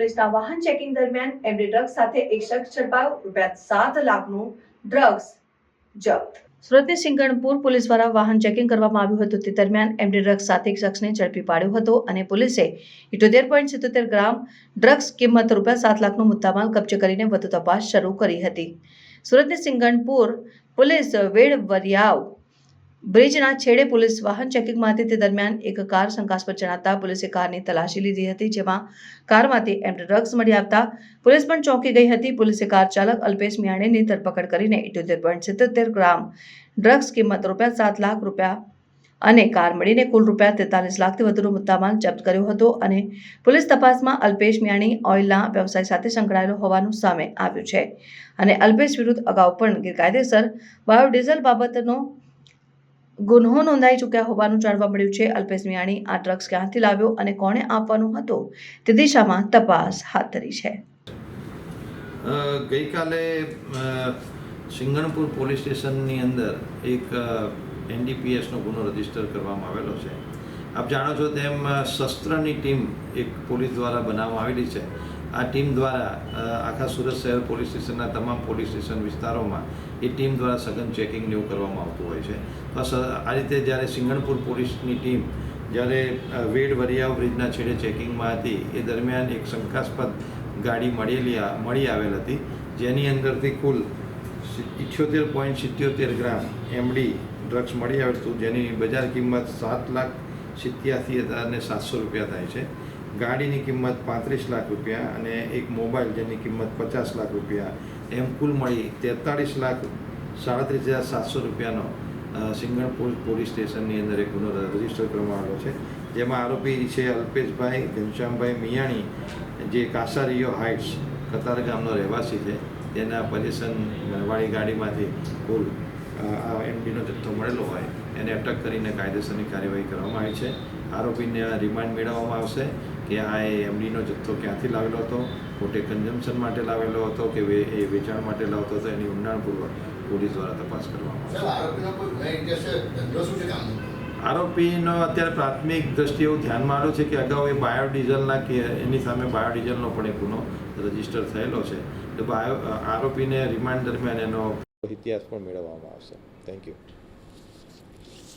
પોલીસના વાહન ચેકિંગ દરમિયાન એમડી ડ્રગ્સ સાથે એક શખ્સ ઝડપાયો, ₹7 લાખનું ડ્રગ્સ જપ્ત। સુરતની સિંગણપુર પોલીસ દ્વારા વાહન ચેકિંગ કરવામાં આવ્યું હતું। તે દરમિયાન એમડી ડ્રગ્સ સાથે એક શખ્સને ઝડપી પાડ્યો હતો અને પોલીસે 78.77 ગ્રામ ડ્રગ્સ કિંમત ₹7 લાખનો મુદ્દામાલ કબજે કરીને વધુ તપાસ શરૂ કરી હતી। સુરતની સિંગણપુર પોલીસ વેડવરિયાવ બ્રિજના છેડે પોલીસ વાહન ચેકિંગમાં હતી। તે દરમિયાન એક કાર શંકાસ્પદ જણાતા પોલીસે કારની તલાશી લીધી હતી, જેમાં કારમાંથી એમડી ડ્રગ્સ મળી આવતા પોલીસ પણ ચોંકી ગઈ હતી। પોલીસે કાર ચાલક અલ્પેશ મિયાણીની ધરપકડ કરીને 78.77 ગ્રામ ડ્રગ્સ કિંમત ₹7 લાખ અને કાર મળીને કુલ ₹43 લાખથી વધુનો મુદ્દામાલ જપ્ત કર્યો હતો અને પોલીસ તપાસમાં અલ્પેશ મિયાણી ઓઇલના વ્યવસાય સાથે સંકળાયેલો હોવાનું સામે આવ્યું છે અને અલ્પેશ વિરુદ્ધ અગાઉ પણ ગેરકાયદેસર બાયોડીઝલ બાબતનો ગુન્હો નોંધાઈ ચૂક્યા હોવાનું જાણવા મળ્યું છે। અલ્પેશ મિયાણી આ ડ્રગ્સ ક્યાંથી લાવ્યો અને કોણે આપવાનો હતો તે દિશામાં તપાસ હાથ ધરી છે। ગઈકાલે સિંગણપુર પોલીસ સ્ટેશનની અંદર એક NDPSનો ગુનો રજીસ્ટર કરવામાં આવેલો છે। આપ જાણો છો તેમ શસ્ત્રની ટીમ એક પોલીસ દ્વારા બનાવવામાં આવેલી છે। આ ટીમ દ્વારા આખા સુરત શહેર પોલીસ સ્ટેશનના તમામ પોલીસ સ્ટેશન વિસ્તારોમાં એ ટીમ દ્વારા સઘન ચેકિંગ એવું કરવામાં આવતું હોય છે। બસ આ રીતે જ્યારે સિંગણપુર પોલીસની ટીમ જ્યારે વેડ વરિયાવ બ્રિજના છેડે ચેકિંગમાં હતી એ દરમિયાન એક શંકાસ્પદ ગાડી મળી આવેલ હતી, જેની અંદરથી કુલ 78.77 ગ્રામ એમડી ડ્રગ્સ મળી આવેલ હતું, જેની બજાર કિંમત ₹7,87,700 થાય છે। ગાડીની કિંમત ₹35 લાખ અને એક મોબાઈલ જેની કિંમત ₹50 લાખ, એમ કુલ મળી ₹43,37,700 સિંગણપુર પોલીસ સ્ટેશનની અંદર એક ગુનો રજીસ્ટર કરવામાં આવેલો છે, જેમાં આરોપી છે અલ્પેશભાઈ ઘનશ્યામભાઈ મિયાણી, જે કાસારીયો હાઇટ્સ કતાર ગામનો રહેવાસી છે। તેના પોઝિશનવાળી ગાડીમાંથી કુલ આ એમડીનો જથ્થો મળેલો હોય એને અટક કરીને કાયદેસરની કાર્યવાહી કરવામાં આવી છે। આરોપીને રિમાન્ડ મેળવવામાં આવશે કે આ એમડીનો જથ્થો ક્યાંથી લાવેલો હતો, પોતે કન્ઝમ્પશન માટે લાવેલો હતો કે એ વેચાણ માટે લાવતો હતો, એની ઊંડાણપૂર્વક પોલીસ દ્વારા તપાસ કરવામાં આવશે। આરોપીનો અત્યારે પ્રાથમિક દ્રષ્ટિએ એવું ધ્યાનમાં આવ્યું છે કે અગાઉ એ બાયોડીઝલના કે એની સામે બાયોડીઝલનો પણ એક ગુનો રજીસ્ટર થયેલો છે। તો આરોપીને રિમાન્ડ દરમિયાન એનો ઇતિહાસ પણ મેળવવામાં આવશે। Thank you.